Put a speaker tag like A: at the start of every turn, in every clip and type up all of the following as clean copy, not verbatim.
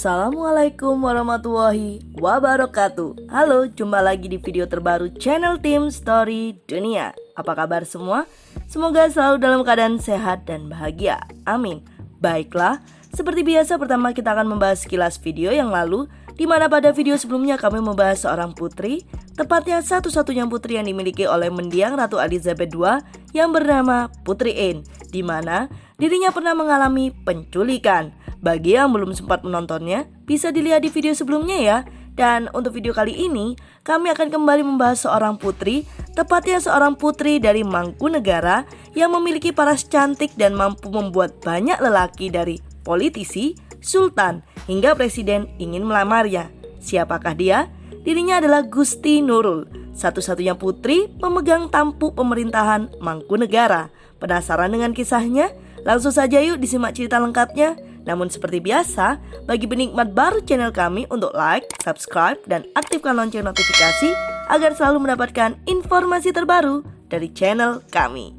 A: Assalamualaikum warahmatullahi wabarakatuh. Halo, jumpa lagi di video terbaru channel Tim Story Dunia. Apa kabar semua? Semoga selalu dalam keadaan sehat dan bahagia. Amin. Baiklah, seperti biasa pertama kita akan membahas sekilas video yang lalu, di mana pada video sebelumnya kami membahas seorang putri, tepatnya satu-satunya putri yang dimiliki oleh mendiang Ratu Elizabeth II yang bernama Putri Anne, di mana dirinya pernah mengalami penculikan. Bagi yang belum sempat menontonnya, bisa dilihat di video sebelumnya ya. Dan untuk video kali ini, kami akan kembali membahas seorang putri, tepatnya seorang putri dari Mangkunegara yang memiliki paras cantik dan mampu membuat banyak lelaki dari politisi, sultan, hingga presiden ingin melamarnya. Siapakah dia? Dirinya adalah Gusti Nurul, satu-satunya putri pemegang tampuk pemerintahan Mangkunegara. Penasaran dengan kisahnya? Langsung saja yuk disimak cerita lengkapnya. Namun seperti biasa, bagi penikmat baru channel kami untuk like, subscribe, dan aktifkan lonceng notifikasi agar selalu mendapatkan informasi terbaru dari channel kami.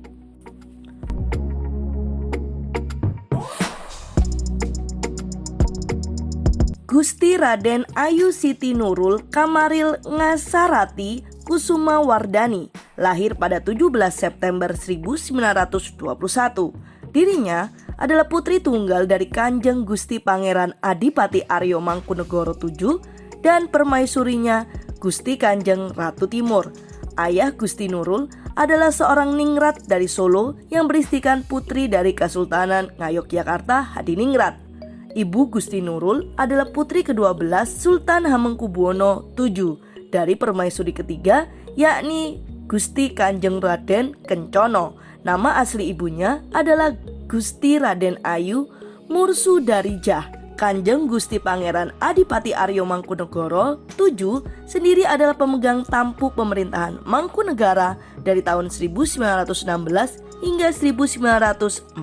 A: Gusti Raden Ayu Siti Nurul Kamaril Ngasarati Kusuma Wardani lahir pada 17 September 1921. Dirinya adalah putri tunggal dari Kanjeng Gusti Pangeran Adipati Aryo Mangkunegoro VII dan permaisurinya Gusti Kanjeng Ratu Timur. Ayah Gusti Nurul adalah seorang ningrat dari Solo yang beristikan putri dari Kesultanan Ngayogyakarta Hadiningrat. Ibu Gusti Nurul adalah putri ke-12 Sultan Hamengkubuwono VII dari permaisuri ketiga, yakni Gusti Kanjeng Raden Kencono. Nama asli ibunya adalah Gusti Raden Ayu Mursudarijah. Kanjeng Gusti Pangeran Adipati Aryo Mangkunegoro VII sendiri adalah pemegang tampuk pemerintahan Mangkunegara dari tahun 1916 hingga 1944.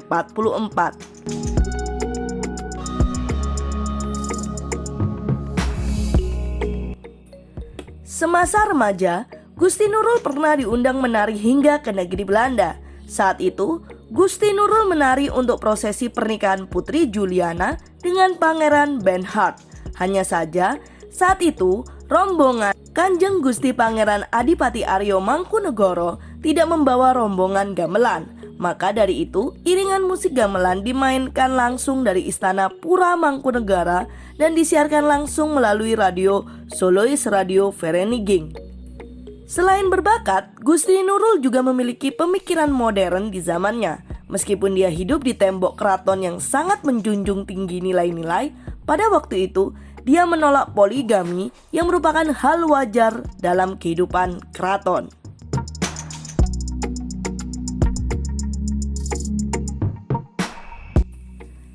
A: Semasa remaja, Gusti Nurul pernah diundang menari hingga ke negeri Belanda. Saat itu, Gusti Nurul menari untuk prosesi pernikahan Putri Juliana dengan Pangeran Bernhard. Hanya saja, saat itu rombongan Kanjeng Gusti Pangeran Adipati Aryo Mangkunegoro tidak membawa rombongan gamelan. Maka dari itu, iringan musik gamelan dimainkan langsung dari Istana Pura Mangkunegara dan disiarkan langsung melalui radio Soloist Radio Vereniging. Selain berbakat, Gusti Nurul juga memiliki pemikiran modern di zamannya. Meskipun dia hidup di tembok keraton yang sangat menjunjung tinggi nilai-nilai, pada waktu itu dia menolak poligami yang merupakan hal wajar dalam kehidupan keraton.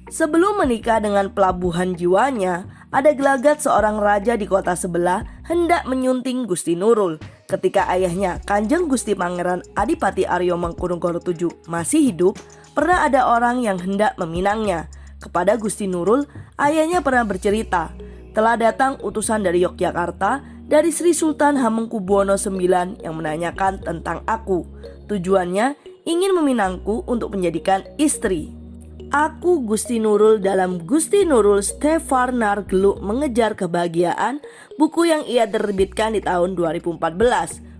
A: Sebelum menikah dengan pelabuhan jiwanya, ada gelagat seorang raja di kota sebelah hendak menyunting Gusti Nurul. Ketika ayahnya Kanjeng Gusti Pangeran Adipati Aryo Mangkunegoro VII masih hidup, pernah ada orang yang hendak meminangnya. Kepada Gusti Nurul, ayahnya pernah bercerita, telah datang utusan dari Yogyakarta dari Sri Sultan Hamengkubuwono IX yang menanyakan tentang aku. Tujuannya ingin meminangku untuk menjadikan istri. Aku Gusti Nurul dalam Gusti Nurul Stevarnar Geluk Mengejar Kebahagiaan, buku yang ia terbitkan di tahun 2014.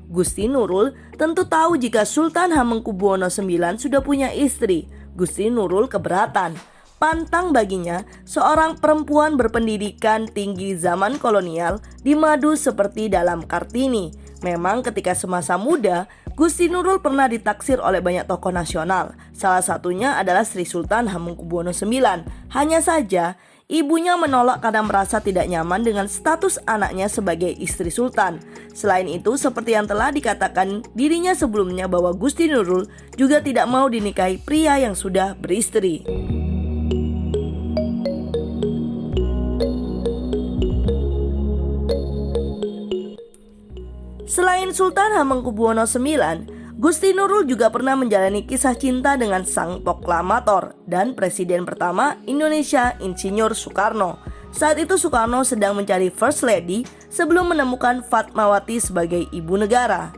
A: Gusti Nurul tentu tahu jika Sultan Hamengkubuwono IX sudah punya istri. Gusti Nurul keberatan. Pantang baginya seorang perempuan berpendidikan tinggi zaman kolonial dimadu seperti dalam Kartini. Memang ketika semasa muda, Gusti Nurul pernah ditaksir oleh banyak tokoh nasional. Salah satunya adalah Sri Sultan Hamengkubuwono IX. Hanya saja, ibunya menolak karena merasa tidak nyaman dengan status anaknya sebagai istri sultan. Selain itu, seperti yang telah dikatakan dirinya sebelumnya bahwa Gusti Nurul juga tidak mau dinikahi pria yang sudah beristri. Selain Sultan Hamengkubuwono IX, Gusti Nurul juga pernah menjalani kisah cinta dengan sang proklamator dan Presiden pertama Indonesia, Insinyur Soekarno. Saat itu Soekarno sedang mencari First Lady sebelum menemukan Fatmawati sebagai ibu negara.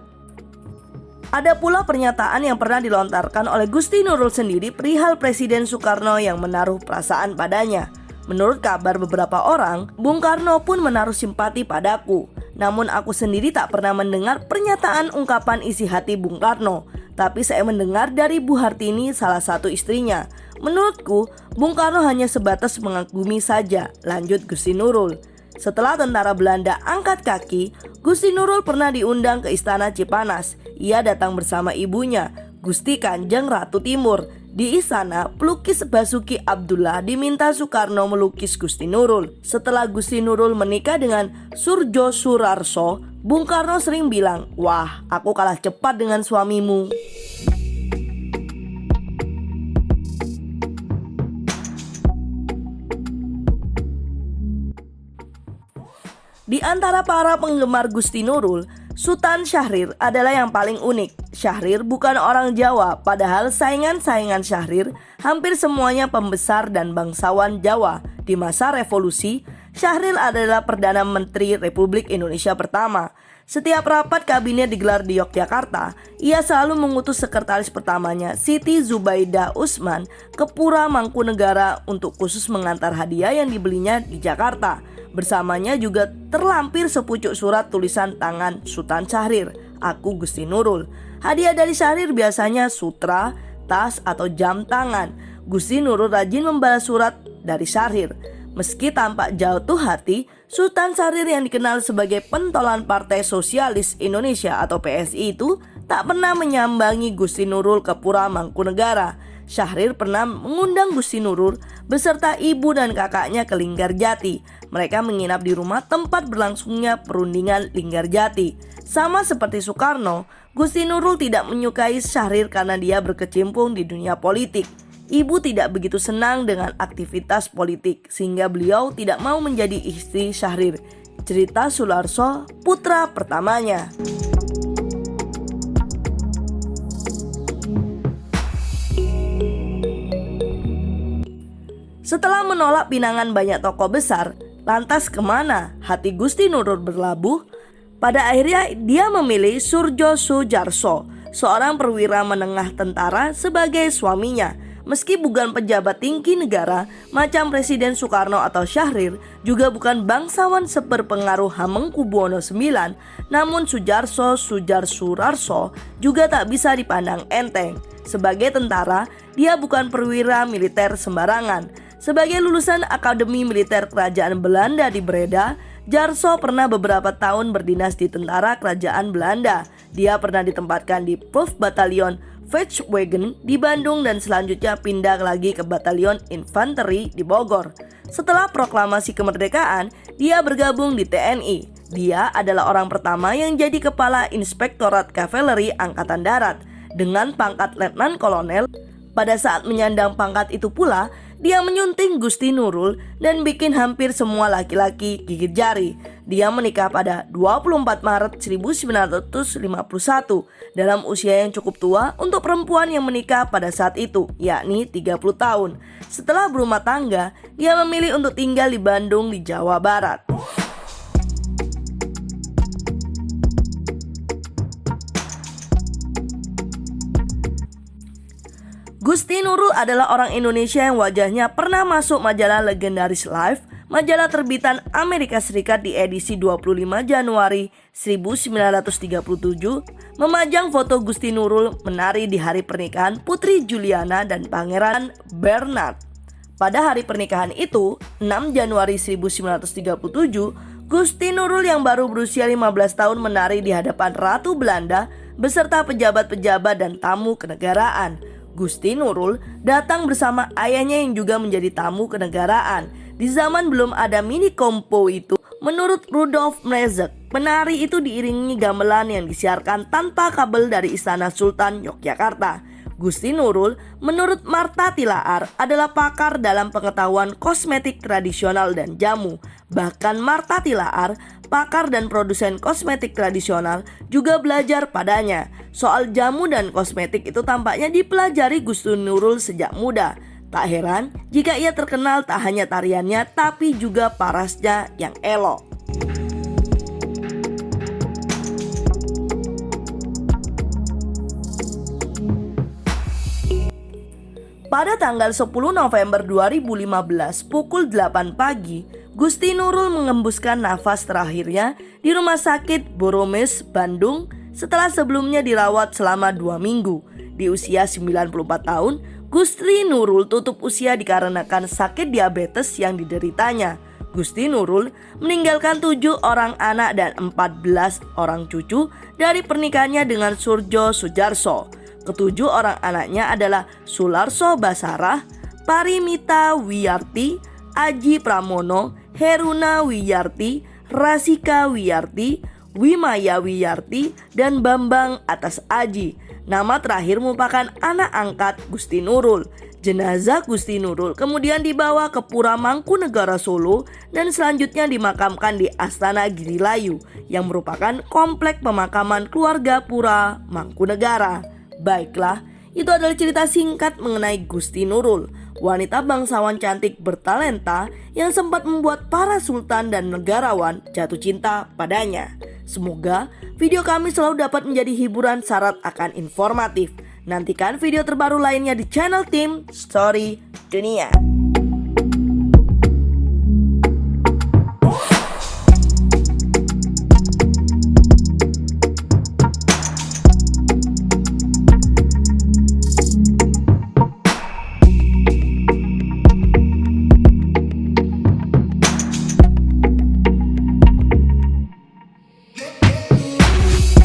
A: Ada pula pernyataan yang pernah dilontarkan oleh Gusti Nurul sendiri perihal Presiden Soekarno yang menaruh perasaan padanya. Menurut kabar beberapa orang, Bung Karno pun menaruh simpati padaku. Namun aku sendiri tak pernah mendengar pernyataan ungkapan isi hati Bung Karno. Tapi saya mendengar dari Bu Hartini, salah satu istrinya. Menurutku, Bung Karno hanya sebatas mengagumi saja, lanjut Gusti Nurul. Setelah tentara Belanda angkat kaki, Gusti Nurul pernah diundang ke Istana Cipanas. Ia datang bersama ibunya, Gusti Kanjeng Ratu Timur. Di istana, pelukis Basuki Abdullah diminta Soekarno melukis Gusti Nurul. Setelah Gusti Nurul menikah dengan Surjo Surarso, Bung Karno sering bilang, "Wah, aku kalah cepat dengan suamimu." Di antara para penggemar Gusti Nurul, Sultan Syahrir adalah yang paling unik. Syahrir bukan orang Jawa, padahal saingan-saingan Syahrir hampir semuanya pembesar dan bangsawan Jawa. Di masa revolusi, Syahrir adalah Perdana Menteri Republik Indonesia pertama. Setiap rapat kabinet digelar di Yogyakarta, ia selalu mengutus sekretaris pertamanya, Siti Zubaidah Usman, ke Pura Mangkunegara untuk khusus mengantar hadiah yang dibelinya di Jakarta. Bersamanya juga terlampir sepucuk surat tulisan tangan Sultan Syahrir, "Aku Gusti Nurul." Hadiah dari Syahrir biasanya sutra, tas, atau jam tangan. Gusti Nurul rajin membalas surat dari Syahrir. Meski tampak jatuh hati, Sultan Syahrir yang dikenal sebagai pentolan Partai Sosialis Indonesia atau PSI itu tak pernah menyambangi Gusti Nurul ke Pura Mangkunegara. Syahrir pernah mengundang Gusti Nurul beserta ibu dan kakaknya ke Linggarjati. Mereka menginap di rumah tempat berlangsungnya perundingan Linggarjati. Sama seperti Soekarno, Gusti Nurul tidak menyukai Syahrir karena dia berkecimpung di dunia politik. Ibu tidak begitu senang dengan aktivitas politik sehingga beliau tidak mau menjadi istri Syahrir. Cerita Sularso, putra pertamanya. Setelah menolak pinangan banyak tokoh besar, lantas kemana hati Gusti Nurul berlabuh? Pada akhirnya dia memilih Surjo Sujarso, seorang perwira menengah tentara, sebagai suaminya. Meski bukan pejabat tinggi negara macam Presiden Soekarno atau Syahrir, juga bukan bangsawan seberpengaruh Hamengkubuwono IX, namun Sujarso Sujarsurarso juga tak bisa dipandang enteng. Sebagai tentara, dia bukan perwira militer sembarangan. Sebagai lulusan Akademi Militer Kerajaan Belanda di Breda, Jarso pernah beberapa tahun berdinas di tentara Kerajaan Belanda. Dia pernah ditempatkan di Prof Batalion Vechtwagen di Bandung dan selanjutnya pindah lagi ke Batalion Infanteri di Bogor. Setelah proklamasi kemerdekaan, dia bergabung di TNI. Dia adalah orang pertama yang jadi Kepala Inspektorat Kavaleri Angkatan Darat dengan pangkat Letnan Kolonel. Pada saat menyandang pangkat itu pula, dia menyunting Gusti Nurul dan bikin hampir semua laki-laki gigit jari. Dia menikah pada 24 Maret 1951 dalam usia yang cukup tua untuk perempuan yang menikah pada saat itu, yakni 30 tahun. Setelah berumah tangga, dia memilih untuk tinggal di Bandung di Jawa Barat. Gusti Nurul adalah orang Indonesia yang wajahnya pernah masuk majalah legendaris Life, majalah terbitan Amerika Serikat di edisi 25 Januari 1937, memajang foto Gusti Nurul menari di hari pernikahan Putri Juliana dan Pangeran Bernard. Pada hari pernikahan itu, 6 Januari 1937, Gusti Nurul yang baru berusia 15 tahun menari di hadapan Ratu Belanda beserta pejabat-pejabat dan tamu kenegaraan. Gusti Nurul datang bersama ayahnya yang juga menjadi tamu kenegaraan. Di zaman belum ada mini kompo itu, menurut Rudolf Mrezek, penari itu diiringi gamelan yang disiarkan tanpa kabel dari Istana Sultan Yogyakarta. Gusti Nurul, menurut Martha Tilaar, adalah pakar dalam pengetahuan kosmetik tradisional dan jamu. Bahkan Martha Tilaar, pakar dan produsen kosmetik tradisional, juga belajar padanya. Soal jamu dan kosmetik itu tampaknya dipelajari Gusti Nurul sejak muda. Tak heran jika ia terkenal tak hanya tariannya tapi juga parasnya yang elok. Pada tanggal 10 November 2015 pukul 8 pagi, Gusti Nurul mengembuskan nafas terakhirnya di Rumah Sakit Boromeus, Bandung setelah sebelumnya dirawat selama 2 minggu. Di usia 94 tahun, Gusti Nurul tutup usia dikarenakan sakit diabetes yang dideritanya. Gusti Nurul meninggalkan 7 orang anak dan 14 orang cucu dari pernikahannya dengan Surjo Sujarso. Ketujuh orang anaknya adalah Sularso Basarah, Parimita Wiyarti, Aji Pramono, Heruna Wiyarti, Rasika Wiyarti, Wimaya Wiyarti, dan Bambang atas Aji. Nama terakhir merupakan anak angkat Gusti Nurul. Jenazah Gusti Nurul kemudian dibawa ke Pura Mangkunegara Solo dan selanjutnya dimakamkan di Astana Girilayu yang merupakan komplek pemakaman keluarga Pura Mangkunegara. Baiklah, itu adalah cerita singkat mengenai Gusti Nurul, wanita bangsawan cantik bertalenta yang sempat membuat para sultan dan negarawan jatuh cinta padanya. Semoga video kami selalu dapat menjadi hiburan syarat akan informatif. Nantikan video terbaru lainnya di channel Tim Story Dunia.